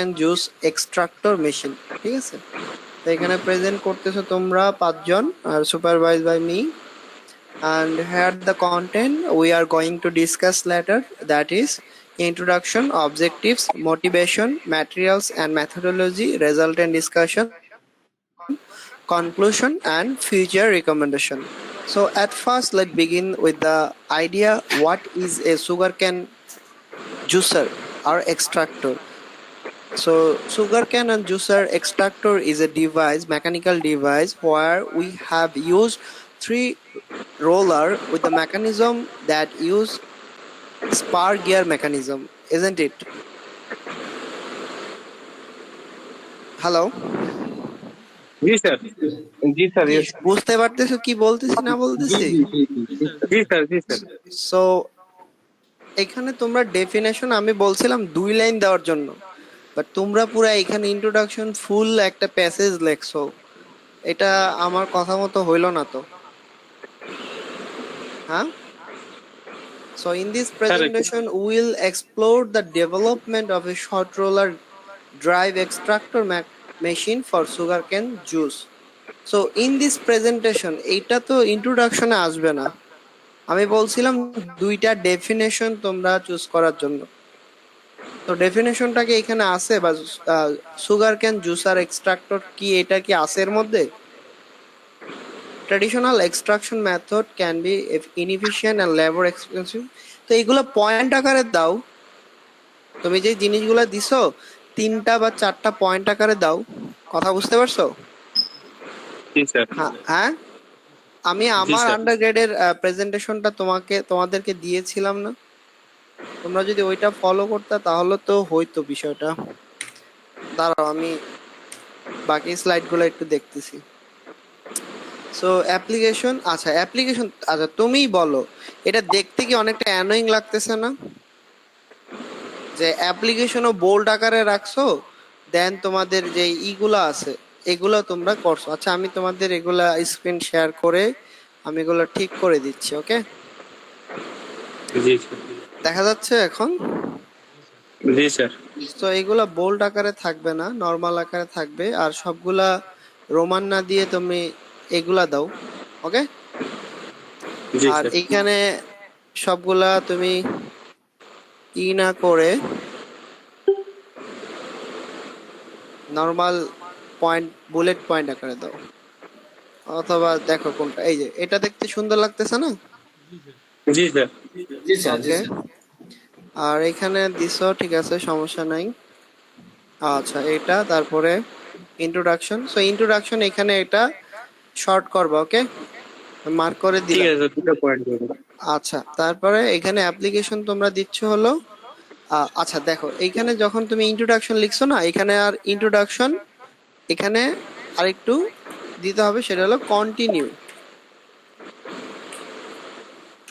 sugarcane juice extractor machine. ঠিক আছে, তো এখানে প্রেজেন্ট করতেছো তোমরা পাঁচজন আর supervised by me, and here the content we are going to discuss later, that is introduction, objectives, motivation, materials and methodology, resultant discussion, conclusion and future recommendation. So at first let's begin with the idea, what is a sugarcane juicer or extractor. So sugarcane and juicer extractor is a device, mechanical device, where we have used three roller with a mechanism that use spar gear mechanism, isn't it? Hello? जी sir जी sir কি yes বুঝতে পারতেছো কি বলতেছি না বলতেছি? जी sir so এখানে তোমরা ডেফিনেশন আমি বলছিলাম 2 লাইন দেওয়ার জন্য, বাট তোমরা পুরো এখানে ইন্ট্রোডাকশন ফুল একটা প্যাসেজ লেখছো। এটা আমার কথা মতো হইল না তো, হ্যাঁ? So in this presentation, we will explore the development of a short roller drive extractor machine for sugarcane juice. So in this presentation, এটা তো ইন্ট্রোডাকশনে আসবে না। আমি বলছিলাম দুইটা ডেফিনেশন তোমরা চুজ করার জন্য। তো ডেফিনেশনটাকে এখানে আছে বা সুগারকেন জুসার এক্সট্রাক্টর কি, এটা কি আছে এর মধ্যে? Traditional extraction method can be inefficient and labour expensive. তো এইগুলো পয়েন্ট আকারে দাও, তুমি যে জিনিসগুলো দিছো 3টা বা 4টা পয়েন্ট আকারে দাও। কথা বুঝতে পারছো? जी सर হ্যাঁ, আমি আমার স্যার। আন্ডারগ্রেডের প্রেজেন্টেশনটা তোমাদেরকে দিয়েছিলাম না? তোমরা যদি ওইটা ফলো করতে তাহলে তো হইতো বিষয়টা। দাঁড়াও আমি বাকি স্লাইডগুলো একটু দেখতেছি। সো অ্যাপ্লিকেশন, আচ্ছা তুমিই বলো, এটা দেখতে কি অনেকটা অ্যানোয়িং লাগতেছে না? যে অ্যাপ্লিকেশনও বোল্ড আকারে রাখছো, দেন তোমাদের যে ইগুলো আছে এগুলো তোমরা করছো। আচ্ছা আমি তোমাদের এগুলা স্ক্রিন শেয়ার করে আমি এগুলো ঠিক করে দিচ্ছি, ওকে? जी सर দেখা যাচ্ছে এখন? जी सर তো এগুলা বোল্ড আকারে থাকবে না, নর্মাল আকারে থাকবে, আর সবগুলা রোমান না দিয়ে তুমি এগুলা দাও, ওকে? जी আর सर এইখানে সবগুলা তুমি ই না করে নর্মাল পয়েন্ট, বুলেট পয়েন্ট আকারে দাও, অথবা দেখো কোনটা, এই যে এটা দেখতে সুন্দর লাগতেছে না? जी सर ওকে, আর এখানে দিছো, ঠিক আছে, সমস্যা নাই। আচ্ছা এটা, তারপরে ইন্ট্রোডাকশন। সো ইন্ট্রোডাকশন এখানে এটা শর্ট করবা, ওকে? মার্ক করে ठीक দিলাম। है सर দুটো পয়েন্ট দেবো। আচ্ছা তারপরে এখানে অ্যাপ্লিকেশন তোমরা দিচ্ছ হলো, আচ্ছা দেখো এইখানে যখন তুমি ইন্ট্রোডাকশন লিখছো না, এখানে আর ইন্ট্রোডাকশন এখানে আরেকটু দিতে হবে, সেটা হলো কন্টিনিউ।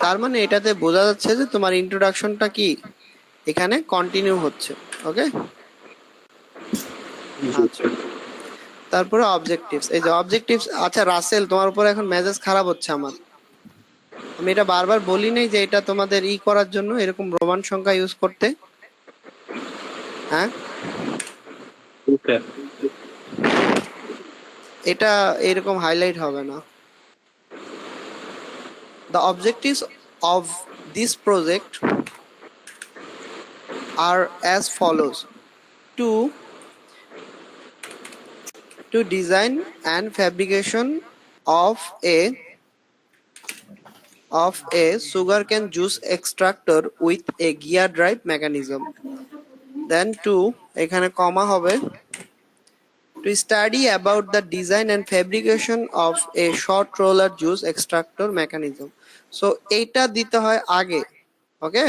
তার মানে এটাতে বোঝা যাচ্ছে যে তোমার ইন্ট্রোডাকশনটা কি এখানে কন্টিনিউ হচ্ছে, ওকে? আচ্ছা তারপরে অবজেক্টিভস, এই যে অবজেক্টিভস। আচ্ছা রাসেল, তোমার উপর এখন মেজাজ খারাপ হচ্ছে আমার। আমি এটা বারবার বলি নাই যে এটা তোমাদের ই করার জন্য এরকম রোমান সংখ্যা ইউজ করতে, হ্যাঁ? ठीक है এটা এরকম হাইলাইট হবে না। The objectives of this project are as follows: to design and fabrication of a sugarcane juice extractor with a gear drive mechanism. Then to এখানে কমা হবে, to study about the design and fabrication of a short roller juice extractor mechanism. So এইটা দিতে হয় আগে, ওকে?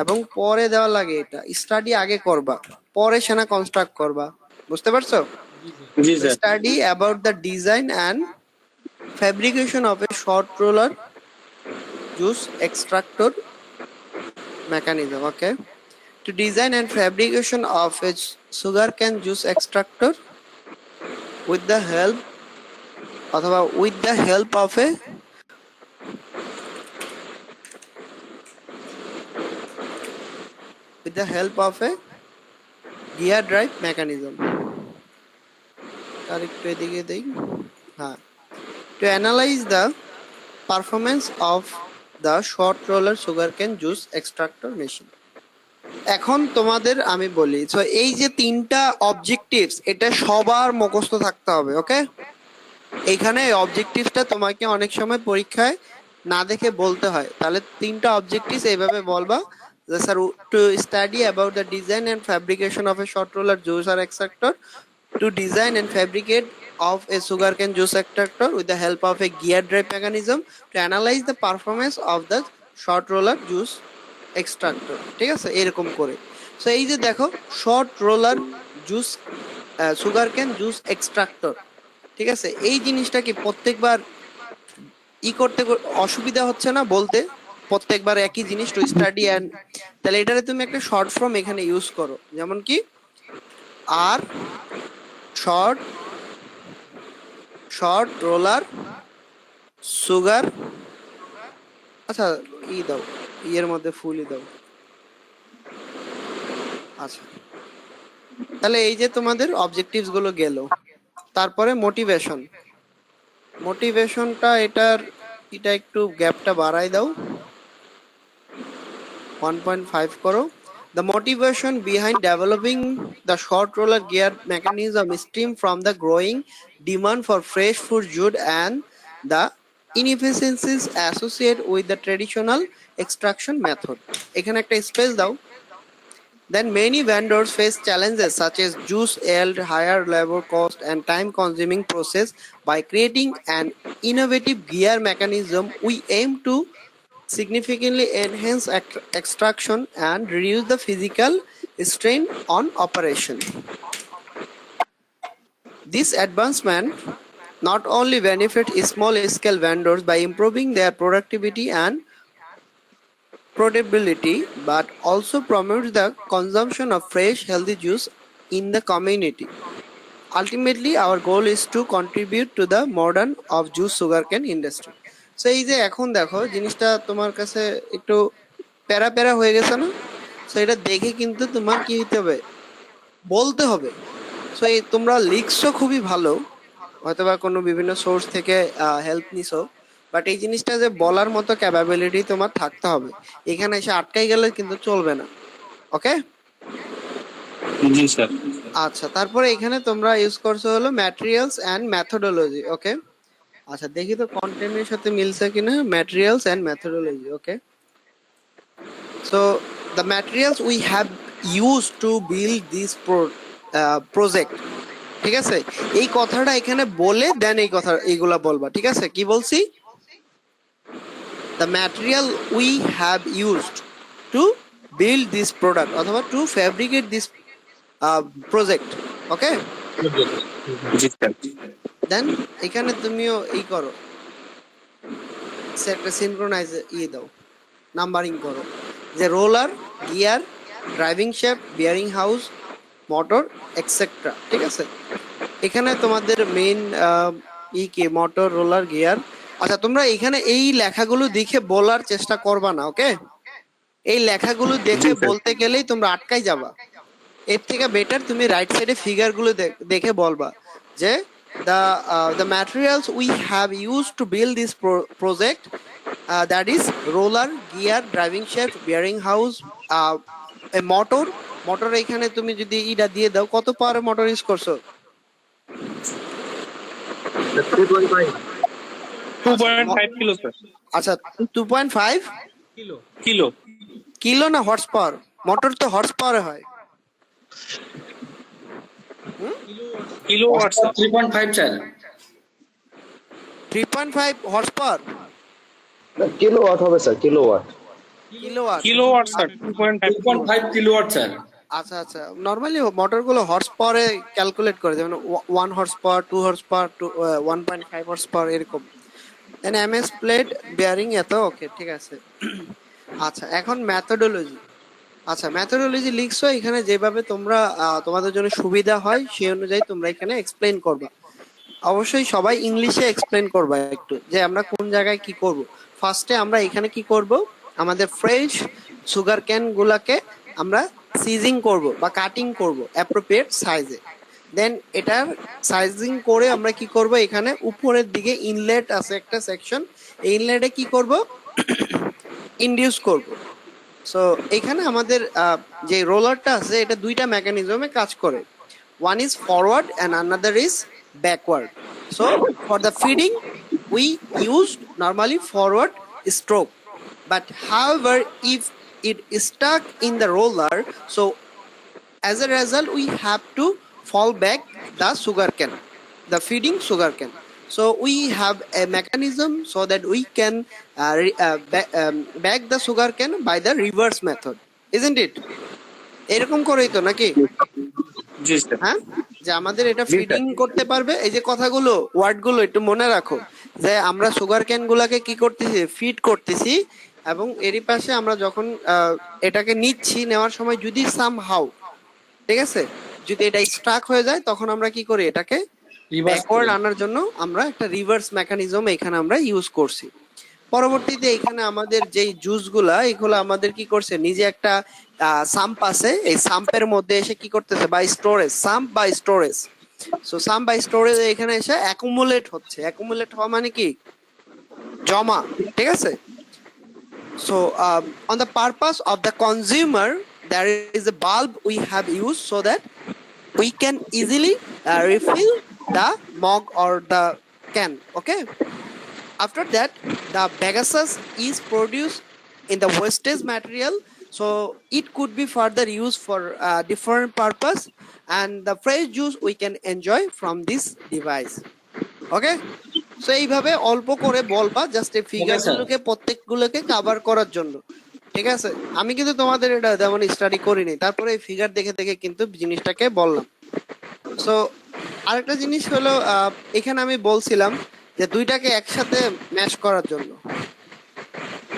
এবং পরে দেওয়া লাগে, এটা স্টাডি আগে করবা, পরে সেনা কনস্ট্রাক্ট করবা। বুঝতে পারছো? जी sir study about the design and fabrication of a short roller juice extractor mechanism, okay? To design and fabrication of a sugarcane juice extractor with the help অথবা with the help of a gear drive mechanism. আর একটু এদিকে দেই। হ্যাঁ, to analyse the performance of the short roller sugarcane juice extractor machine. এখন তোমাদের আমি বলি, সো এই যে তিনটা অবজেক্টিভস, এটা সবার মুখস্থ থাকতে হবে, ওকে? এইখানে অবজেক্টিভসটা তোমাকে অনেক সময় পরীক্ষায় না দেখে বলতে হয়, তাহলে তিনটা অবজেক্টিভস এইভাবে বলবা যে sir, to study about the design and fabrication of a short roller juicer extractor, to design and fabricate of a sugarcane juice extractor with the help of a gear drive mechanism, to analyze the performance of the short roller juice extractor। ঠিক আছে, এরকম করে। So এই যে দেখো, short roller juice sugarcane juice extractor, ঠিক আছে, এই জিনিসটা কি প্রত্যেকবার করতে অসুবিধা হচ্ছে না বলতে? প্রত্যেকবার একই জিনিস, টু স্টাডি অ্যান্ড, তাহলে এটারে তুমি একটা শর্ট ফর্ম এখানে ইউজ করো, যেমন কি আর শর্ট শর্ট রোলার সুগার, আচ্ছা দাও, এর মধ্যে ফুলই দাও। আচ্ছা, তাহলে এই যে তোমাদের অবজেক্টিভস গুলো গেল। তারপরে মোটিভেশন। মোটিভেশনটা এটা একটু গ্যাপটা বাড়াই দাও, 1.5 করো। The motivation behind developing the short roller gear mechanism stem from the growing demand for fresh food juice and the inefficiencies associated with the traditional extraction method। এখানে একটা স্পেস দাও। Then many vendors face challenges such as juice yield, higher labor cost, and time-consuming process. By creating an innovative gear mechanism, we aim to significantly enhance extraction and reduce the physical strain on operation. This advancement not only benefits small-scale vendors by improving their productivity and portability, but also promotes the consumption of fresh, healthy juice in the community. Ultimately, our goal is to contribute to the modern of juice sugarcane industry. So এই যে এখন দেখো জিনিসটা তোমার কাছে একটু প্যারা প্যারা হয়ে গেছে না? সো এটা দেখে কিন্তু তোমার কি হতে হবে, বলতে হবে। সো এই তোমরা লিখছো খুবই ভালো, হয়তোবা কোনো বিভিন্ন সোর্স থেকে হেল্প নিছো, বাট এই জিনিসটা যে বলার মতো ক্যাপাবিলিটি তোমার থাকতে হবে। এখানে এসে আটকাই গেলে কিন্তু চলবে না, ওকে? জি স্যার। আচ্ছা, তারপরে এখানে তোমরা ইউজ করছো হলো ম্যাটেরিয়ালস অ্যান্ড মেথোডোলজি, ওকে? আচ্ছা, দেখি তো কন্টেন্টের সাথে মিলছে কিনা, materials and methodology, okay? So the materials we have use to build this project, ঠিক আছে? এই কথাটা এখানে বলে দেন এই কথা এইগুলা বলবা, ঠিক আছে? কি বলছি? The material we have used to build this product অথবা to fabricate this project, okay? জি স্যার। দেন এখানে তুমিও করো, একটা সিনক্রোনাইজ দাও, নাম্বারিং করো, যে roller, gear, driving shaft, bearing house, motor, etcetera, ঠিক আছে? এখানে তোমাদের মেইন কি মোটর, রোলার, গিয়ার। আচ্ছা, তোমরা এখানে এই লেখাগুলো দেখে বলার চেষ্টা করবা না, ওকে? এই লেখাগুলো দেখে বলতে গেলেই তোমরা আটকাই যাবা। এর থেকে বেটার তুমি রাইট সাইডে ফিগারগুলো দেখে বলবা যে the materials we have used to build this project, that is roller, gear, driving shaft, bearing house, a motor এখানে তুমি যদি ইটা দিয়ে দাও, কত পাওয়ারের মোটর ইউজ করছো? 2.5 কিলো স্যার। আচ্ছা, 2.5 কিলো। কিলো না হর্স পাওয়ার? মোটর তো হর্স পাওয়ারে হয়। Kilowatt sir. 3.5 sir. 3.5 horsepower? Kilowatt হবে sir, kilowatt. Kilowatt sir, 2.5 kilowatt sir. আচ্ছা আচ্ছা, নরমালি মোটর গুলো হর্স পাওয়ারে ক্যালকুলেট করে, যেমন 1 horsepower, 2 horsepower, 1.5 horsepower, এরকম। দেন এমএস প্লেট, বিয়ারিং, এত, ওকে, ঠিক আছে। আচ্ছা, এখন মেথোডোলজি। আচ্ছা, মেথোডোলজি লিখছো, এখানে যেভাবে তোমরা তোমাদের জন্য সুবিধা হয় সেই অনুযায়ী তোমরা এখানে এক্সপ্লেইন করবা। অবশ্যই সবাই ইংলিশে এক্সপ্লেন করবা একটু, যে আমরা কোন জায়গায় কি করব। ফার্স্টে আমরা এখানে কি করব, আমাদের ফ্রেশ সুগার ক্যান গুলাকে আমরা সিজিং করব বা কাটিং করব অ্যাপ্রোপ্রিয়েট সাইজে, দেন এটার সাইজিং করে আমরা কি করব, এখানে উপরের দিকে ইনলেট আছে একটা সেকশন, এই ইনলেটে কি করব, ইনডিউস করব। সো এখানে আমাদের যে রোলারটা আছে এটা দুইটা মেকানিজমে কাজ করে, one is forward and another is backward. So for the feeding we use normally forward stroke, but however if it is stuck in the roller, so as a result we have to fall back the sugar cane, the feeding sugar cane. So we have a mechanism so that we can back the sugar cane by the reverse method, isn't it? এরকম করেই তো নাকি? জি sir. হ্যাঁ, যে আমাদের এটা feeding করতে পারবে। এই যে কথাগুলো ওয়ার্ড গুলো একটু মনে রাখো, যে আমরা সুগার ক্যান গুলাকে কি করতেছি, ফিড করতেছি, এবং এরই পাশে আমরা যখন এটাকে নিচ্ছি, নেওয়ার সময় যদি সাম হাউ, ঠিক আছে, যদি এটা স্ট্রাক হয়ে যায় তখন আমরা কি করি, এটাকে ব্যাকওয়ার্ড আনার জন্য আমরা একটা রিভার্স মেকানিজম এখানে আমরা ইউজ করছি। পরবর্তীতে এখানে আমাদের যেই জুস গুলা, এগুলো আমাদের কি করছে, নিজে একটা সাম্প আছে, এই সাম্পের মধ্যে এসে কি করতেছে, by storage, sump by storage. So sump by storage এখানে এসে অ্যাকুমুলেট হচ্ছে। অ্যাকুমুলেট হওয়া মানে কি, জমা, ঠিক আছে। So on the purpose of the consumer, there is a bulb we have used so that we can easily refill the mug or the can. Okay. After that, the bagasse is produced in the wastage material, so it could be further used for different purpose, and the fresh juice we can enjoy from this device. Okay. So এইভাবে অল্প করে বলবা, just এই ফিগারগুলোকে প্রত্যেকগুলোকে cover করার জন্য, ঠিক আছে। আমি কিন্তু তোমাদের এটা তেমন স্টাডি করিনি, তারপরে এই ফিগার দেখে দেখে কিন্তু জিনিসটাকে বললাম। সো আরেকটা জিনিস হলো, এখানে আমি বলছিলাম যে দুইটাকে একসাথে ম্যাশ করার জন্য,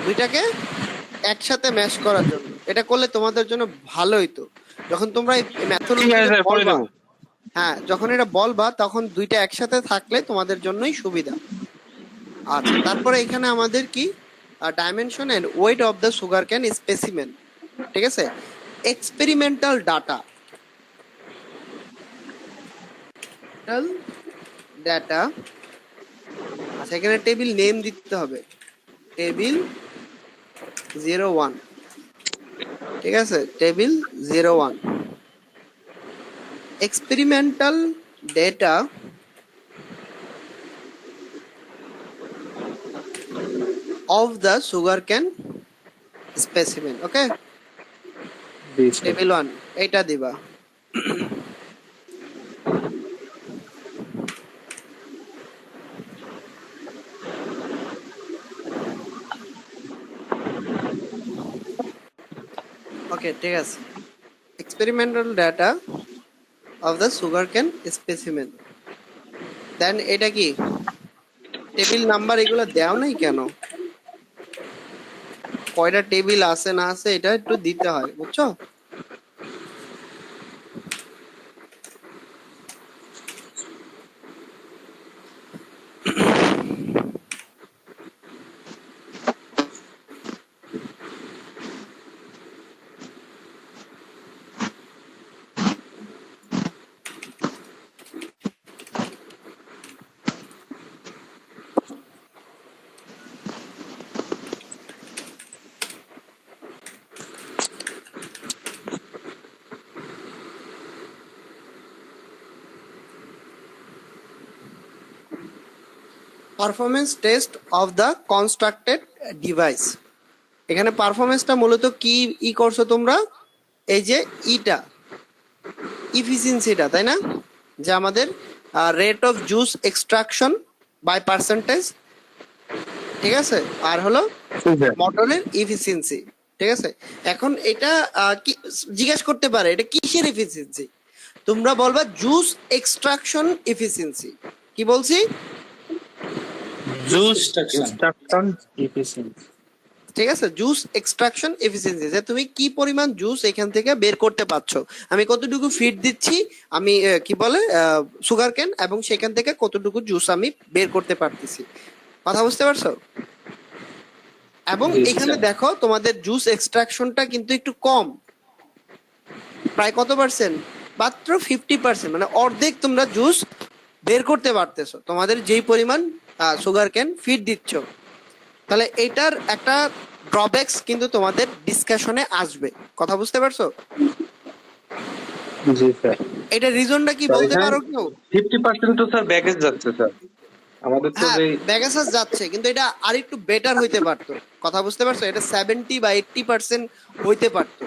দুইটাকে একসাথে ম্যাশ করার জন্য, এটা করলে তোমাদের জন্য ভালো হইতো। যখন তোমরা এই মেথডোলজি বলবা, হ্যাঁ, যখন এটা বলবা তখন দুইটা একসাথে থাকলে তোমাদের জন্যই সুবিধা। আচ্ছা, তারপরে এখানে আমাদের কি, dimension and weight of the sugarcane specimen, ঠিক আছে। এক্সপেরিমেন্টাল ডাটা, ডাটা, আচ্ছা, এখানে টেবিল নেম দিতে হবে, টেবিল 01, ঠিক আছে, table 01, experimental data of the sugarcane specimen. Okay, table 1 এটা দিবা। ওকে, ঠিক আছে, experimental data of the sugarcane specimen. দেন এটা কি, টেবিল নাম্বার এগুলো দেও নাই কেন, কয়টা টেবিল আছে না আছে এটা একটু দিতে হয়, বুঝছো। Performance test of the constructed device. এখানে পারফরমেন্সটা মূলত কি করছো তোমরা, এই যে ইটা ইফিসিয়েন্সিটা, তাই না, যে আমাদের rate of juice extraction by percentage, ঠিক আছে, আর হলো মোটরের ইফিসিয়েন্সি, ঠিক আছে। এখন এটা কি জিজ্ঞেস করতে পারে, এটা কিসের এফিসিয়েন্সি, তোমরা বলবা জুস এক্সট্রাকশন এফিসিয়েন্সি। কি বলছি, জুস এক্সট্রাকশন এফিসিয়েন্সি, ঠিক আছে, জুস এক্সট্রাকশন এফিসিয়েন্সি, যে তুমি কি পরিমাণ জুস এখান থেকে বের করতে পারছো, আমি কতটুকু ফিড দিচ্ছি, আমি কি বলে সুগার ক্যান, এবং সেখান থেকে কতটুকু জুস আমি বের করতে পারতেছি। কথা বুঝতে পারছো? এবং এখানে দেখো তোমাদের জুস এক্সট্রাকশনটা কিন্তু একটু কম, প্রায় কত পার্সেন্ট? মাত্র 50%, মানে অর্ধেক তোমরা জুস বের করতে পারতেছো তোমাদের যেই পরিমাণ সুগার ক্যান ফিড দিচ্ছ। তাহলে এটার একটা ড্রব্যাকস কিন্তু তোমাদের ডিসকাশনে আসবে, কথা বুঝতে পারছো? জি স্যার। এটা রিজনটা কি স্যার বলতে এখানে পারো কেউ? 50% তো স্যার ব্যাগেজ যাচ্ছে স্যার, আমাদের তো হ্যাঁ, যে ব্যাগাসাস যাচ্ছে, কিন্তু এটা আর একটু বেটার হইতে পারতো, কথা বুঝতে পারছো? এটা 70 বা 80% হইতে পারতো,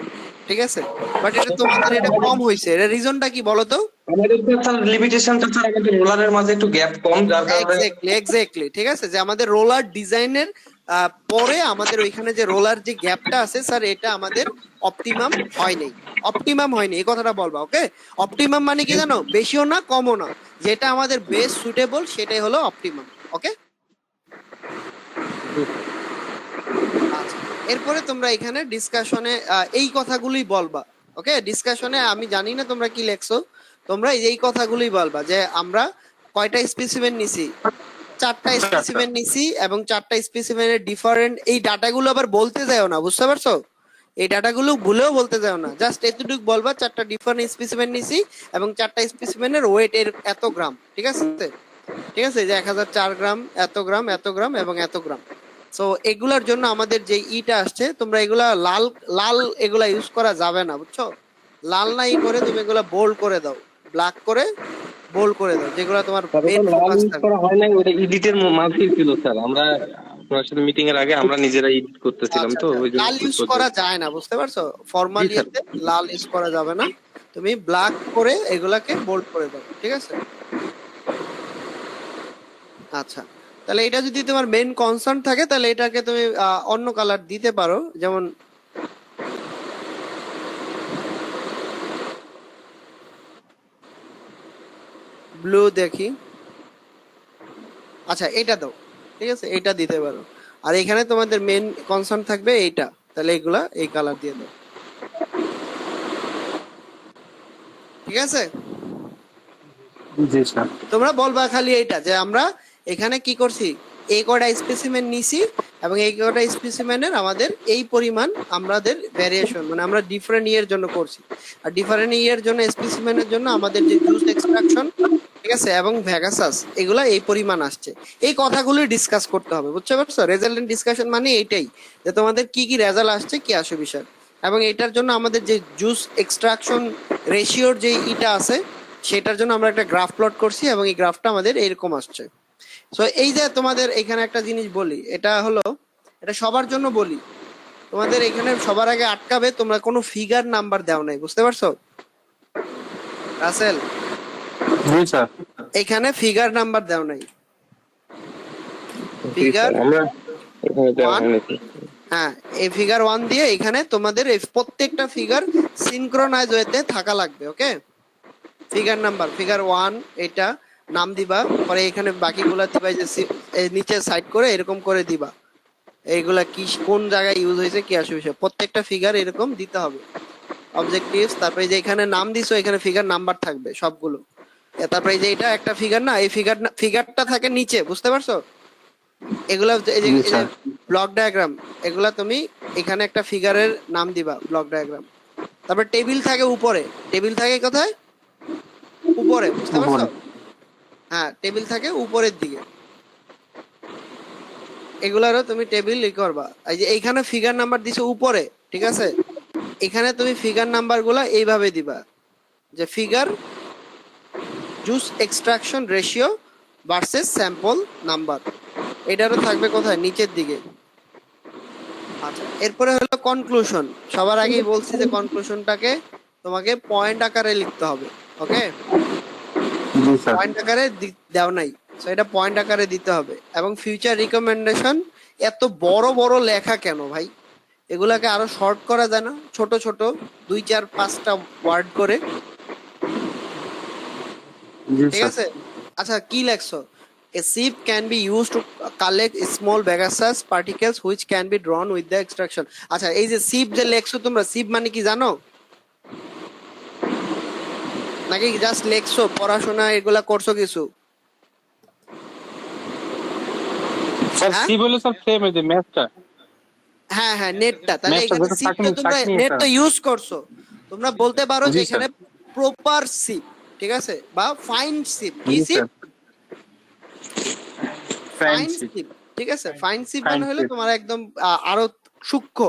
ঠিক আছে? বাট এটা তোমাদের এটা কম হয়েছে, এটা রিজনটা কি বলো তো? আমাদের তো স্যার লিমিটেশনটা স্যার আমাদের রোলারের মাঝে একটু গ্যাপ কম, যার কারণে এক্স্যাক্টলি ঠিক আছে, যে আমাদের রোলার ডিজাইনের পরে আমাদের ওইখানে যে রোলার যে গ্যাপটা আছে স্যার, এটা আমাদের অপটিমাম হয়নি। অপটিমাম হয়নি এই কথাটা বলবা, ওকে? অপটিমাম মানে কি জানো? বেশিও না কমও না, যেটা আমাদের বেস্ট সুটেবল সেটাই হলো অপটিমাম, ওকে? আচ্ছা, এরপরে তোমরা এখানে ডিসকাশনে এই কথাগুলোই বলবা, ওকে? ডিসকাশনে আমি জানি না তোমরা কি লেখছো, তোমরা এই কথাগুলোই বলবা যে আমরা কয়টা স্পেসিমেন নিছি, 4টা স্পেসিমেন নিছি, এবং 4টা স্পেসিমেনের ডিফারেন্ট এই ডাটাগুলো আবার বলতে যাও না, বুঝতে পারছো? এই ডাটাগুলো ভুলেও বলতে যাও না, জাস্ট এতটুকু বলবা 4টা ডিফারেন্ট স্পেসিমেন নিছি এবং 4টা স্পেসিমেনের ওয়েট এর এত গ্রাম, ঠিক আছে? ঠিক আছে, যে 1004 গ্রাম, এত গ্রাম, এত গ্রাম এবং এত গ্রাম। সো এগুলার জন্য আমাদের যে ইটা আসছে, তোমরা এগুলা লাল লাল এগুলা ইউজ করা যাবে না, বুঝছো? লাল না ই করে তুমি এগুলা বোল্ড করে দাও, ব্ল্যাক করে বোল্ড করে দাও, যেগুলা তোমার তবে মেইন তো লাল ফোকাস ইউজ থাকবে। করা হয় নাই, ওটা এডিটের মাঝেই ছিল স্যার। আমরা আপনার সাথে মিটিং এর আগে আমরা নিজেরা এডিট করতেছিলাম, আচ্ছা তো আচ্ছা, ওই জন্য লাল ইউজ করা যায় না, বুঝতে পারছো? জি স্যার। ফরমালিয়াতে লাল ইউজ করা যাবে না, তুমি ব্ল্যাক করে এগুলাকে বোল্ড করে দাও, ঠিক আছে? আচ্ছা, তাহলে এটা যদি তোমার মেইন কনসার্ন থাকে তাহলে এটাকে তুমি অন্য কালার দিতে পারো, যেমন ব্লু দেখি। আচ্ছা, এটা দাও, ঠিক আছে, এটা দিতে পারো। আর এখানে তোমাদের মেইন কনসার্ন থাকবে এইটা, তাহলে এগুলা এই কালার দিয়ে দাও, ঠিক আছে? জি স্যার। তোমরা বলবা খালি এইটা যে আমরা এখানে কি করছি, এই কয়টা স্পেসিমেন নিছি এবং এই কয়টা স্পেসিমেনের আমাদের এই পরিমাণ আমাদের ভ্যারিয়েশন, মানে আমরা ডিফারেন্ট ইয়ের জন্য করছি। আর ডিফারেন্ট ইয়ের জন্য স্পেসিমেনের জন্য আমাদের যে জুস এক্সট্রাকশন, ঠিক আছে, এবং ভ্যাগাসাস এগুলা এই পরিমাণ আসছে। এই কথাগুলো ডিসকাস করতে হবে, বুঝতে পারছো? রেজাল্ট ডিসকাশন মানে এইটাই, যে তোমাদের কি কি রেজাল্ট আসছে, কি আসে বিষয়। এবং এটার জন্য আমাদের যে জুস এক্সট্রাকশন রেশিওর যে ইটা আছে, সেটার জন্য আমরা একটা গ্রাফ প্লট করছি এবং এই গ্রাফটা আমাদের এরকম আসছে। সো এই যে তোমাদের এখানে একটা জিনিস বলি, এটা হলো, এটা সবার জন্য বলি, তোমাদের এখানে সবার আগে আটকাবে তোমরা কোনো ফিগার নাম্বার দাও নাই, বুঝতে পারছো রাসেল? জি স্যার। এখানে ফিগার নাম্বার দাও নাই, জি ফিগার স্যার, আমরা এখানে দেওয়া 1, হয়নি। হ্যাঁ, এই ফিগার 1 দিয়ে এখানে তোমাদের এই প্রত্যেকটা ফিগার সিনক্রোনাইজ হতে থাকা লাগবে, ওকে? ফিগার নাম্বার ফিগার 1 এটা নাম দিবা, পরে এখানে বাকিগুলা দিবা, এই যে এই নিচে সাইড করে এরকম করে দিবা, এইগুলা কি কোন জায়গায় ইউজ হয়েছে, কি আসে বিষয়, প্রত্যেকটা ফিগার এরকম দিতে হবে। অবজেক্টিভস, তারপরে যে এখানে নাম দিছো এখানে ফিগার নাম্বার থাকবে সবগুলো। তারপরে যে এটা একটা ফিগার না, এই ফিগারটা থাকে নিচে, বুঝতে পারছো? এগুলা এই জি যে স্যার। ব্লক ডায়াগ্রাম, এগুলা তুমি এখানে একটা ফিগারের নাম দিবা, ব্লক ডায়াগ্রাম। তারপর টেবিল থাকে উপরে, টেবিল থাকে কোথায়? উপরে, বুঝতে পারছো? উপরে। হ্যাঁ, টেবিল থাকে উপরের দিকে, এগুলারও তুমি টেবিল করবা। এই যে এইখানে ফিগার নাম্বার দিছো উপরে, ঠিক আছে? এখানে তুমি ফিগার নাম্বার গুলা এইভাবে দিবা, যে figure juice extraction ratio versus sample number, এটারও থাকবে কোথায়? নিচের দিকে। আচ্ছা, এরপরে হলো কনক্লুশন। সবার আগেই বলছি যে কনক্লুশনটাকে তোমাকে পয়েন্ট আকারে লিখতে হবে, ওকে? জি স্যার। পয়েন্ট আকারে দেও নাই, সো এটা পয়েন্ট আকারে দিতে হবে। এবং ফিউচার রিকমেন্ডেশন, এত বড় বড় লেখা কেন ভাই? এগুলাকে আরো শর্ট করা যায় না, ছোট ছোট 2 4 5টা ওয়ার্ড করে, জি ঠিক স্যার। আছে? আচ্ছা, কি লেখছো? A sieve can be used to collect small bagaceous particles which can be drawn with the extraction. আচ্ছা, এই যে sieve যে লেখছো তোমরা, sieve মানে কি জানো? নাকি জাস্ট লেখছো, পড়াশোনা এগুলা করছো কিছু? স্যার হ্যাঁ সি বলে স্যার সেম এই যে ম্যাথটা, হ্যাঁ হ্যাঁ, নেটটা, তাহলে ম্যাথটা এখানে যেটা সিভটা তোমরা থাকেনি নেট স্যার। তো ইউজ করছো, তোমরা বলতে পারো যে জি, এখানে প্রপার সিপ, ঠিক আছে, বা ফাইন সিপ। কি জি সিপ? স্যার, ফাইন ফ্যান্সি, সিপ, ঠিক আছে। ফাইন সিপ মানে হলো ফ্যান্সি। তোমার একদম আরো সূক্ষ্ম,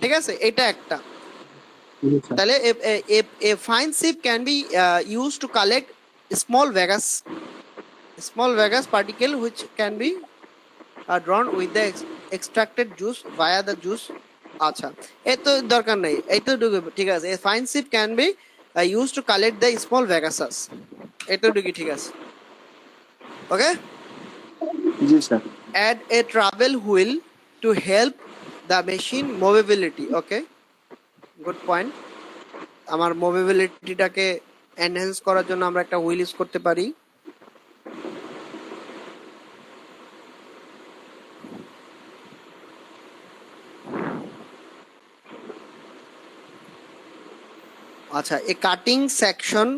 ঠিক আছে, এটা একটা। জি স্যার, তাহলে a fine sieve can be used to collect small Vegas particle which can be drawn with the extracted juice via the juice. আচ্ছা, এ তো দরকার নাই, এই তো ঠিক আছে। a fine sieve can be used to collect the small Vegasas, এতটুকু ঠিক আছে। ওকে, জি sir. add a travel wheel to help the machine movability. Okay, good point. আমার মুভেবিলিটিটাকে এনহ্যান্স করার জন্য আমরা একটা হুইল ইউজ করতে পারি। আচ্ছা, a cutting section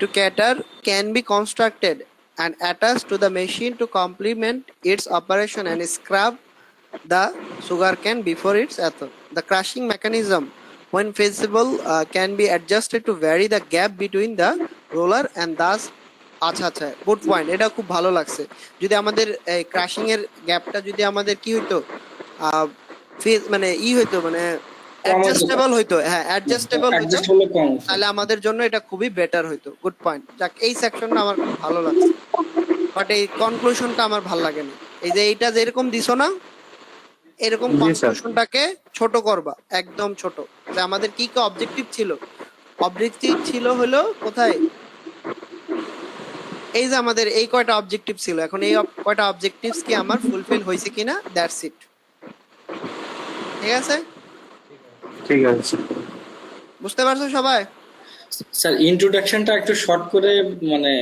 to cater can be constructed and attached to the machine to complement its operation and scrub the sugarcane before its ethanol. The crushing mechanism, when feasible, can be adjusted to vary the gap between the roller and thus. আচ্ছা আচ্ছা, good point, এটা খুব ভালো লাগছে। যদি আমাদের crushing এর গ্যাপটা যদি আমাদের কি হইতো, মানে হইতো, মানে অ্যাডজাস্টেবল হইতো, হ্যাঁ অ্যাডজাস্টেবল হইতো, তাহলে আমাদের জন্য এটা খুবই বেটার হইতো। Good point. যাক, এই সেকশনটা আমার খুব ভালো লাগছে, বাট এই কনক্লুশনটা আমার ভালো লাগে না। এই যে এইটা যেরকম দিছো না, এরকম জি স্যার। কনক্লুশনটাকে ছোট করবা, একদম ছোট। যে আমাদের কি কি অবজেক্টিভ ছিল, অবজেক্টিভ ছিল হলো কোথায়, এই যে আমাদের এই কয়টা অবজেক্টিভ ছিল, এখন এই কয়টা অবজেক্টিভস কি আমার ফুলফিল হয়েছে কিনা, দ্যাটস ইট। ঠিক আছে, ঠিক আছে। বুঝতে পারছো সবাই? স্যার ইন্ট্রোডাকশনটা একটু শর্ট করে, মানে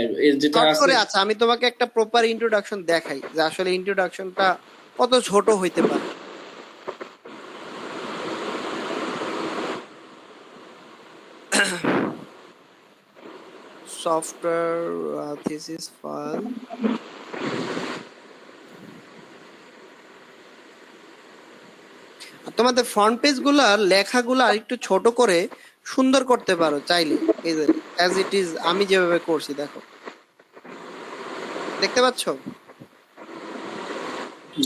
যেটা শর্ট আছে। করে, আচ্ছা আমি তোমাকে একটা প্রপার ইন্ট্রোডাকশন দেখাই যে আসলে ইন্ট্রোডাকশনটা কত ছোট হইতে পারে। সফটওয়্যার থিসিস ফাইল, তোমাদের ফ্রন্ট পেজ গুলার লেখাগুলো আরেকটু ছোট করে সুন্দর করতে পারো চাইলে, এই যে অ্যাজ ইট ইজ আমি যেভাবে করছি, দেখো, দেখতে পাচ্ছো?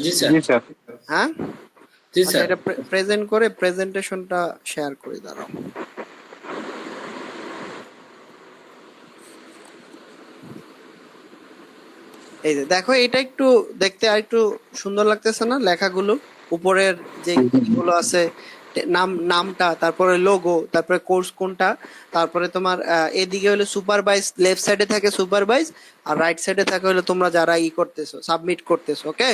জি স্যার। জি স্যার। হ্যাঁ, জি আচ্ছা, স্যার। এটা প্রেজেন্ট করে প্রেজেন্টেশনটা শেয়ার করে দাঁড়াও। এই যে দেখো, এটা একটু দেখতে আর একটু সুন্দর লাগতেছে না? লেখাগুলো উপরের যে গুলো আছে, নামটা, তারপরে লোগো, তারপরে কোর্স কোনটা, তারপরে তোমার এদিকে হলো সুপারভাইজ, লেফট সাইডে থাকে সুপারভাইজ, আর রাইট সাইডে থাকে হলো তোমরা যারা করতেছো, সাবমিট করতেছো। ওকে,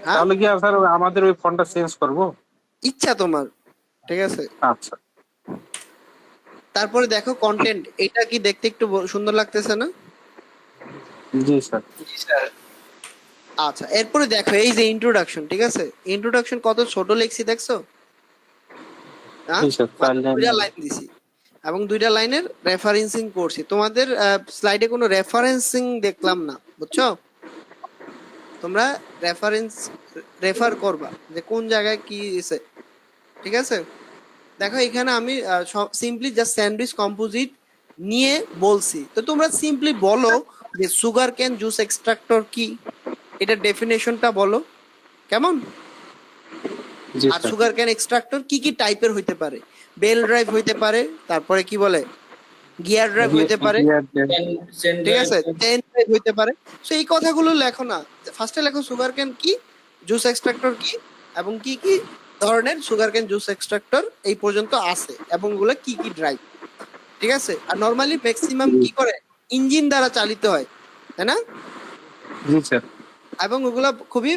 হ্যাঁ, তাহলে কি স্যার আমাদের ওই ফন্টটা চেঞ্জ করব? ইচ্ছা তোমার, ঠিক আছে। আচ্ছা। তারপরে দেখো কন্টেন্ট, এটা কি দেখতে একটু সুন্দর লাগতেছে না? জি স্যার। আচ্ছা, এরপরে দেখো এই যে ইন্ট্রোডাকশন, ঠিক আছে, ইন্ট্রোডাকশন কত ছোট লিখছি দেখছো? হ্যাঁ, জি স্যার, মাত্র 2টা লাইন দিছি এবং 2টা লাইনের রেফারেন্সিং করছি। তোমাদের স্লাইডে কোনো রেফারেন্সিং দেখলাম না, বুঝছো? তোমরা রেফার করবা যে কোন জায়গায় কি আছে, ঠিক আছে। দেখো এখানে আমি সিম্পলি জাস্ট স্যান্ডউইচ কম্পোজিট নিয়ে বলছি, তো তোমরা সিম্পলি বলো যে সুগার ক্যান জুস এক্সট্রাক্টর কি, এটা ডেফিনেশনটা বলো, কেমন? জি আর স্যার। সুগার ক্যান এক্সট্রাক্টর কি কি টাইপের হইতে পারে? বেল ড্রাইভ হইতে পারে, তারপরে কি বলে, গিয়ার ড্রাইভ হইতে পারে, ঠিক আছে, চেন ড্রাইভ হইতে পারে। সো এই কথাগুলো লেখো না, ফার্স্টে লেখো সুগার ক্যান কি, জুস এক্সট্রাক্টর কি, এবং কি কি ধরনের সুগার ক্যান জুস এক্সট্রাক্টর এই পর্যন্ত আছে, এবং ওগুলো কি কি ড্রাইভ, ঠিক আছে। আর নরমালি ম্যাক্সিমাম কি করে, ইঞ্জিন দ্বারা চালিত হয়, তাই না? জি স্যার। এবং ওগুলো খুবই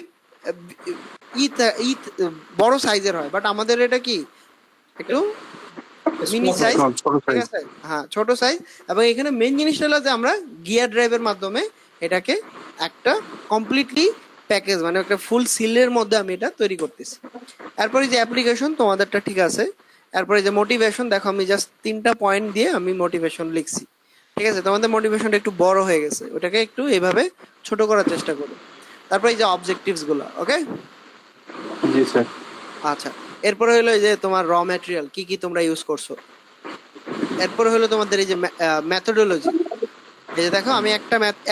বড় সাইজের হয়, বাট আমাদের এটা কি একটু মিনি সাইজ, ছোট ঠিক সাইজ। আছে, হ্যাঁ ছোট সাইজ। এবং এখানে মেইন জিনিসটা হলো যে আমরা গিয়ার ড্রাইভের মাধ্যমে এটাকে একটা কমপ্লিটলি প্যাকেজ, মানে একটা ফুল সিলের মধ্যে আমি এটা তৈরি করতেছি। এরপরে যে অ্যাপ্লিকেশন তোমাদেরটা ঠিক আছে, এরপরে যে মোটিভেশন, দেখো আমি জাস্ট 3টা পয়েন্ট দিয়ে আমি মোটিভেশন লিখছি, ঠিক আছে। তোমাদের মোটিভেশনটা একটু বড় হয়ে গেছে, ওটাকে একটু এইভাবে ছোট করার চেষ্টা করো। তারপরে এই যে অবজেক্টিভস গুলো, ওকে? জি স্যার। আচ্ছা, এরপরে হলো এই যে তোমার র ম্যাটেরিয়াল কি কি তোমরা ইউজ করছো। এরপরে হলো তোমাদের এই যে মেথোডোলজি। এই যে দেখো আমি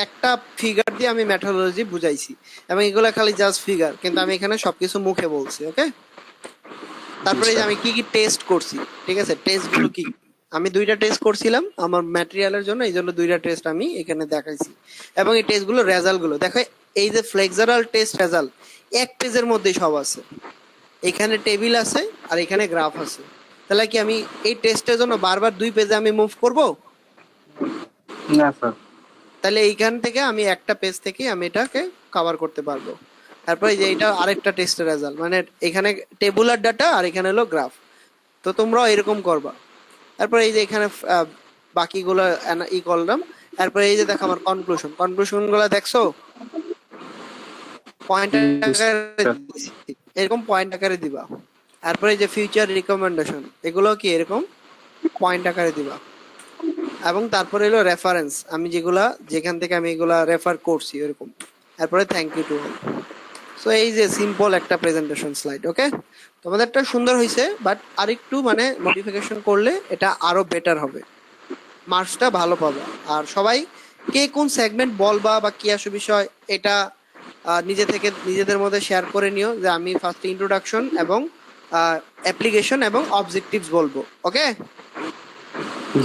একটা ফিগার দিয়ে আমি মেথোডোলজি বুঝাইছি, এবং এগুলো খালি জাস্ট ফিগার, কিন্তু আমি এখানে সবকিছু মুখে বলছি, ওকে? তারপরে এই যে আমি কি কি টেস্ট করছি, ঠিক আছে? টেস্ট গুলো কি, আমি 2টা টেস্ট করছিলাম আমার ম্যাটেরিয়ালের জন্য, এই জন্য 2টা টেস্ট আমি এখানে দেখাইছি। এবং এই টেস্ট গুলো রেজাল্ট গুলো দেখো, এই যে ফ্লেক্সারাল টেস্ট রেজাল্ট এক পেজের মধ্যেই সব আছে। এখানে টেবিল আছে আর এখানে গ্রাফ আছে। তাহলে কি আমি এই টেস্টের জন্য বারবার 2 পেজে আমি মুভ করব? না স্যার। তাহলে এইখান থেকে আমি একটা পেজ থেকে আমি এটাকে কভার করতে পারবো। তারপরে এই যে এটা আরেকটা টেস্টের রেজাল্ট, মানে এখানে টেবুলার ডাটা আর এখানে হলো গ্রাফ। তো তোমরাও এরকম করবা। তারপরে এই যে এখানে বাকিগুলো ই করলাম। তারপরে এই যে দেখো আমার কনক্লুশন গুলো দেখছো, পয়েন্ট আকারে দিছি। এরকম পয়েন্ট আকারে দিবা। তারপরে এই যে ফিউচার রিকমেন্ডেশন, এগুলো কি এরকম পয়েন্ট আকারে দিবা। এবং তারপরে হলো রেফারেন্স, আমি যেখান থেকে আমি এগুলা রেফার করছি এরকম। তারপরে thank you to all. So এই যে সিম্পল একটা প্রেজেন্টেশন স্লাইড, ওকে? তোমাদেরটা সুন্দর হয়েছে, বাট আরেকটু মানে মডিফিকেশন করলে এটা আরো বেটার হবে, মার্কসটা ভালো পাবে। আর সবাই কে কোন সেগমেন্ট বলবা বা কি আসে বিষয়, এটা নিজেদের মধ্যে শেয়ার করে নিও। যে আমি ফার্স্ট ইন্ট্রোডাকশন এবং অ্যাপ্লিকেশন এবং অবজেক্টিভস বলবো, ওকে?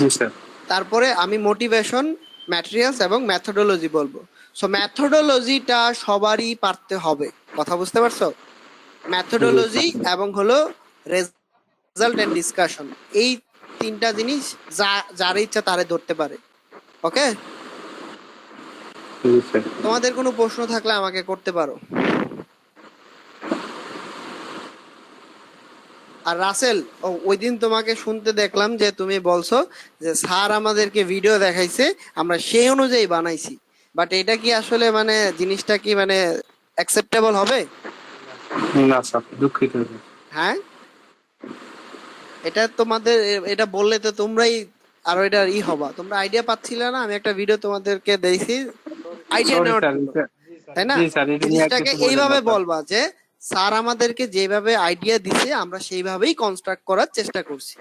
জি স্যার। তারপরে আমি মোটিভেশন, ম্যাটেরিয়ালস এবং মেথোডোলজি বলবো। সো মেথোডোলজিটা সবারই পারতে হবে, কথা বুঝতে পারছো? মেথোডোলজি এবং হলো রেজাল্ট এন্ড ডিসকাশন, এই 3টা জিনিস যার ইচ্ছা তারে ধরতে পারে, ওকে? জি স্যার। তোমাদের কোনো প্রশ্ন থাকলে আমাকে করতে পারো। আর রাসেল, ওই দিন তোমাকে শুনতে দেখলাম যে তুমি বলছো যে স্যার আমাদেরকে ভিডিও দেখাইছে, আমরা সেই অনুযায়ী বানাইছি। বাট এটা কি আসলে মানে জিনিসটা কি মানে অ্যাকসেপ্টেবল হবে? না স্যার, দুঃখিত। হ্যাঁ, এটা তোমাদের এটা বললে তো তোমরাই আরো এটা হবা, তোমরা আইডিয়া পাচ্ছিলে না। আমি একটা ভিডিও তোমাদেরকে দিয়েছি আইডিয়া নেওয়ার জন্য, তাই না? জি স্যার, এটা নিয়ে আর জিনিসটাকে কিছু বলবেন না এইভাবে স্যার। বলবা যে স্যার আমাদেরকে যেভাবে আইডিয়া দিছে আমরা সেইভাবেই কনস্ট্রাক্ট করার চেষ্টা করছি।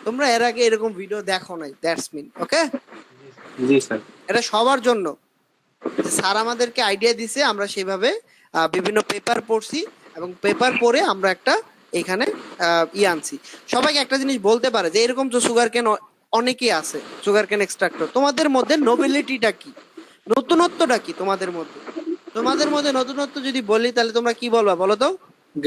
তোমরা এর আগে এরকম ভিডিও দেখো নাই, দ্যাটস মিন, ওকে? জি স্যার। এটা সবার জন্য, যে স্যার আমাদেরকে আইডিয়া দিছে, আমরা সেইভাবে বিভিন্ন পেপার পড়ছি, এবং পেপার পড়ে আমরা একটা এখানে আনছি। সবাইকে একটা জিনিস বলতে পারে যে এরকম তো সুগার কেন অনেকেই আছে, সুগার কেন এক্সট্রাক্টর, তোমাদের মধ্যে নোবেলিটিটা কি, নতুনত্বটা কি তোমাদের মধ্যে? তোমাদের মধ্যে নতুনত্ব যদি বলি তাহলে তোমরা কি বলবা বলো তো?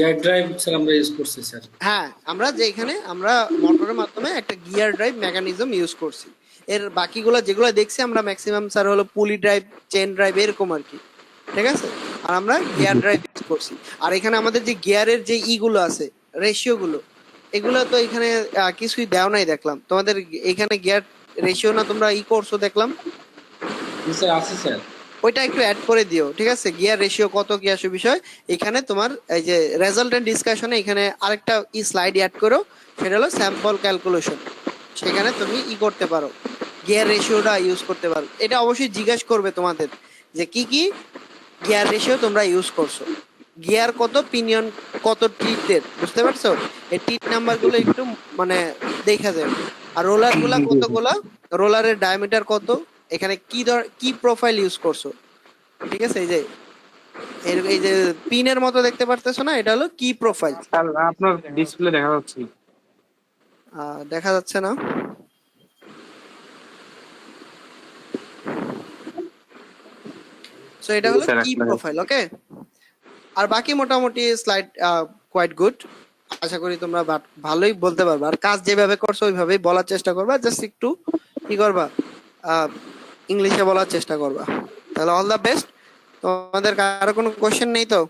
গাইড ড্রাইভ স্যার আমরা ইউজ করছি স্যার। হ্যাঁ, আমরা যে এখানে আমরা মোটরের মাধ্যমে একটা গিয়ার ড্রাইভ মেকানিজম ইউজ করছি। এর বাকিগুলো যেগুলো দেখছি আমরা ম্যাক্সিমাম স্যার হলো পুলি ড্রাইভ, চেন ড্রাইভ এরকম আর কি, ঠিক আছে? আর আমরা গিয়ার ড্রাইভ ইউজ করছি। আর এখানে আমাদের যে গিয়ারের যে গুলো আছে, রেশিও গুলো, এগুলো তো এখানে কিছুই দেও নাই দেখলাম। তোমাদের এখানে গিয়ার রেশিও না তোমরা করছো দেখলাম, স্যার আছে স্যার। ওইটা একটু অ্যাড করে দিও, ঠিক আছে? গিয়ার রেশিও কত কি আসে বিষয়। এখানে তোমার এই যে রেজাল্ট এন্ড ডিসকাশনে এখানে আরেকটা স্লাইড অ্যাড করো, সেটা হলো স্যাম্পল ক্যালকুলেশন। সেখানে তুমি করতে পারো, গিয়ার রেশিওটা ইউজ করতে পারো। এটা অবশ্যই জিজ্ঞেস করবে তোমাদের যে কি কি গিয়ার রেশিও তোমরা ইউজ করছো, গিয়ার কত, পিনিয়ন কত, টিটের, বুঝতে পারছো? এই টিট নাম্বার গুলো একটু মানে দেখা যাবে। আর রোলার গুলা কতগুলা, রোলারের ডায়ামিটার কত, এখানে কি প্রোফাইল ইউজ করছো, ঠিক আছে? এই যে পিনের মতো দেখতে পারতেছো না, এটা হলো কি প্রোফাইল। স্যার আপনার ডিসপ্লে দেখা যাচ্ছে না। দেখা যাচ্ছে না? সো এটা হলো স্যার কি একটা প্রোফাইল, ওকে? আর বাকি মোটামুটি স্লাইড কোয়াইট গুড। আশা করি তোমরা ভালোই বলতে পারবে। আর কাজ যেভাবে করছো ওইভাবেই বলার চেষ্টা করবা, জাস্ট একটু কি করবা, ইংলিশে বলার চেষ্টা করবা। তাহলে অল দ্য বেস্ট। তোমাদের কারো কোনো কোশ্চেন নেই তো?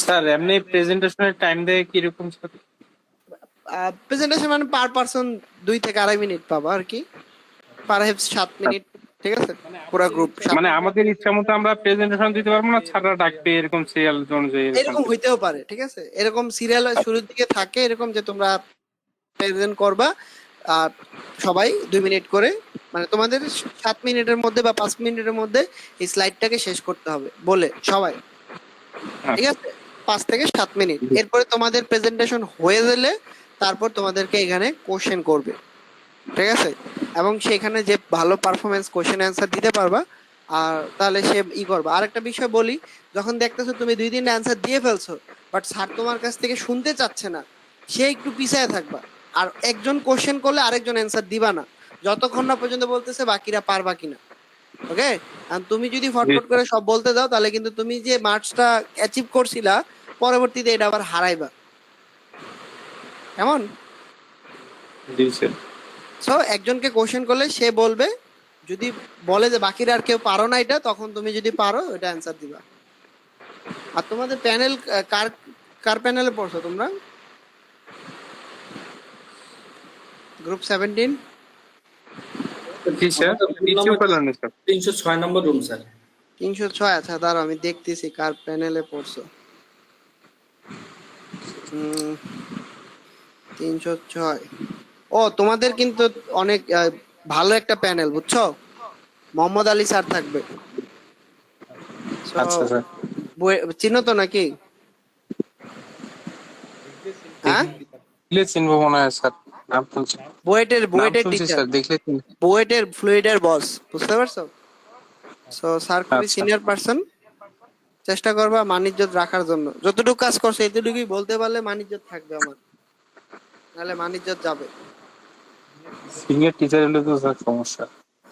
স্যার এমনি প্রেজেন্টেশনের টাইম দেয় কিরকম স্যার? প্রেজেন্টেশন মানে পার পারসন 2 থেকে 2.5 মিনিট পাবা আর কি, পার হেড 7 মিনিট, ঠিক আছে? পুরো গ্রুপ মানে আমাদের ইচ্ছা মতো আমরা প্রেজেন্টেশন দিতে পারবো না, ছাড়া ডাকবে এরকম সিরিয়াল অনুযায়ী এরকম হইতেও পারে, ঠিক আছে? এরকম সিরিয়াল শুরুর দিকে থাকে এরকম যে তোমরা প্রেজেন্ট করবা, আর সবাই 2 মিনিট করে, মানে তোমাদের 7 মিনিটের মধ্যে বা 5 মিনিটের মধ্যে এই স্লাইডটাকে শেষ করতে হবে বলে সবাই, ঠিক আছে? 5 থেকে 7 মিনিট। এরপরে তোমাদের প্রেজেন্টেশন হয়ে গেলে তারপর তোমাদেরকে এখানে কোশ্চেন করবে, ঠিক আছে? এবং সেখানে যে ভালো পারফরমেন্স কোশ্চেন অ্যান্সার দিতে পারবা, আর তাহলে সে করবা। আরেকটা বিষয় বলি, যখন দেখতেছো তুমি 2-3টা অ্যান্সার দিয়ে ফেলছো বাট স্যার তোমার কাছ থেকে শুনতে চাচ্ছে না, সে একটু পিছায় থাকবা। আর একজন কোশ্চেন করলে আরেকজন অ্যান্সার দিবা না, যতক্ষণ না পর্যন্ত বলতেছে বাকিরা পারবা কিনা। ওকে? আর তুমি যদি ফটফট করে সব বলতে দাও তাহলে কিন্তু তুমি যে মার্কসটা অ্যাচিভ করছিলা পরবর্তীতে এটা আবার হারাইবা। কেমন? জি স্যার। সো একজনকে কোশ্চেন করলে সে বলবে, যদি বলে যে বাকিরা আর কেউ পারো না এটা, তখন তুমি যদি পারো এটা অ্যান্সার দিবা। আর তোমাদের প্যানেল কার কার প্যানেলে পড়ছো তোমরা? গ্রুপ 17? জি স্যার, আমাদের room কিছু number পেলেন না স্যার। 306 নম্বর রুম স্যার। 306? আচ্ছা দাঁড়াও আমি দেখতেছি কার প্যানেলে পড়ছো। 306। ও তোমাদের কিন্তু অনেক ভালো একটা প্যানেল, বুঝছো? মোহাম্মদ আলী স্যার থাকবে। So, আচ্ছা স্যার। চিনো তো নাকি? হ্যাঁ, দেখলে চিনবো মনে হয় স্যার, নাম শুনছি। বুয়েটের নাম বুয়েটের শুনছি টিচার, স্যার, দেখলে চিনবো। বুয়েটের ফ্লুইডের বস, বুঝতে পারছো? সো স্যার খুবই আচ্ছা। Senior person. চেষ্টা করবা মানিজ্যত রাখার জন্য, যতটুকু কাজ করছে এতটুকুই বলতে পারলে মানিজ্যত থাকবে আমার, নাহলে মানিজ্যত যাবে। সিনিয়র টিচার হলে তো স্যার সমস্যা।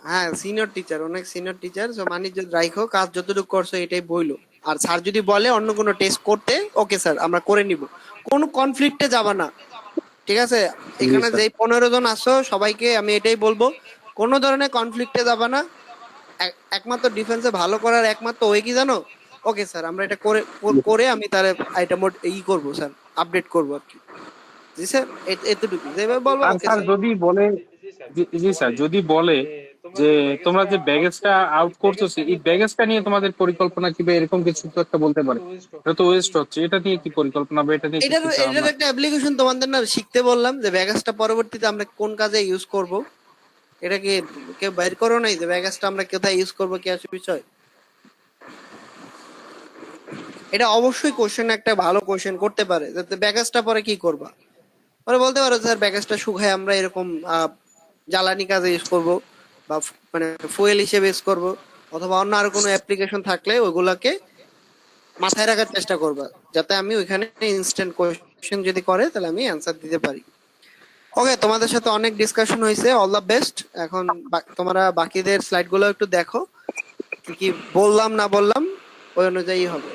হ্যাঁ, সিনিয়র টিচার, অনেক সিনিয়র টিচার। সো মানিজ্যত রাখো, কাজ যতটুকু করছো এটাই বইলো। আর স্যার যদি বলে অন্য কোনো টেস্ট করতে, ওকে স্যার আমরা করে নিব, কোনো কনফ্লিক্টে যাবা না, ঠিক আছে? এখানে স্যার। যেই 15 জন আসো সবাইকে আমি এটাই বলবো, কোনো ধরনের কনফ্লিক্টে যাবা না। একমাত্র ডিফেন্সে ভালো করার একমাত্র ওয়ে কি জানো? ওকে স্যার আমরা এটা করে করে আমি তাহলে এটা মোট করবো স্যার, আপডেট করবো আর কি। জি স্যার, এতটুকু যেভাবে বলবো। আর ওকে স্যার স্যার। যদি বলে, জি স্যার, যদি বলে যে তোমরা যে ব্যাগেজটা আউট করছো এই ব্যাগেজটা নিয়ে তোমাদের পরিকল্পনা কি, বা এরকম কিছু তো একটা বলতে পারে। এটা তো ওয়েস্ট হচ্ছে, এটা নিয়ে কি পরিকল্পনা, বা এটা নিয়ে কি এটার চিন্তা এটার ভাবনা? একটা অ্যাপ্লিকেশন তোমাদের না শিখতে বললাম, যে ব্যাগাসটা পরবর্তীতে আমরা কোন কাজে ইউজ করব। এটা কি কেউ বাইর করো নাই যে ব্যাগাসটা আমরা কোথায় ইউজ করবো, কি আছে বিষয়? এটা অবশ্যই কোশ্চেন, একটা ভালো কোশ্চেন করতে পারে যে ব্যাগাসটা পরে কি করবা। পরে বলতে পারো স্যার ব্যাগাসটা শুকায় আমরা এরকম জ্বালানি কাজে ইউজ করব, বা মানে ফুয়েল হিসেবে ইউজ করব, অথবা অন্য আরো কোনো অ্যাপ্লিকেশন থাকলে ওইগুলাকে মাথায় রাখার চেষ্টা করবা, যাতে আমি ওইখানে ইনস্ট্যান্ট কোশ্চেন যদি করে তাহলে আমি অ্যান্সার দিতে পারি। ওকে, তোমাদের সাথে অনেক ডিসকাশন হয়েছে, অল দ্য বেস্ট। এখন তোমরা বাকিদের স্লাইড গুলো একটু দেখো, কি কি বললাম না বললাম ওই অনুযায়ী হবে।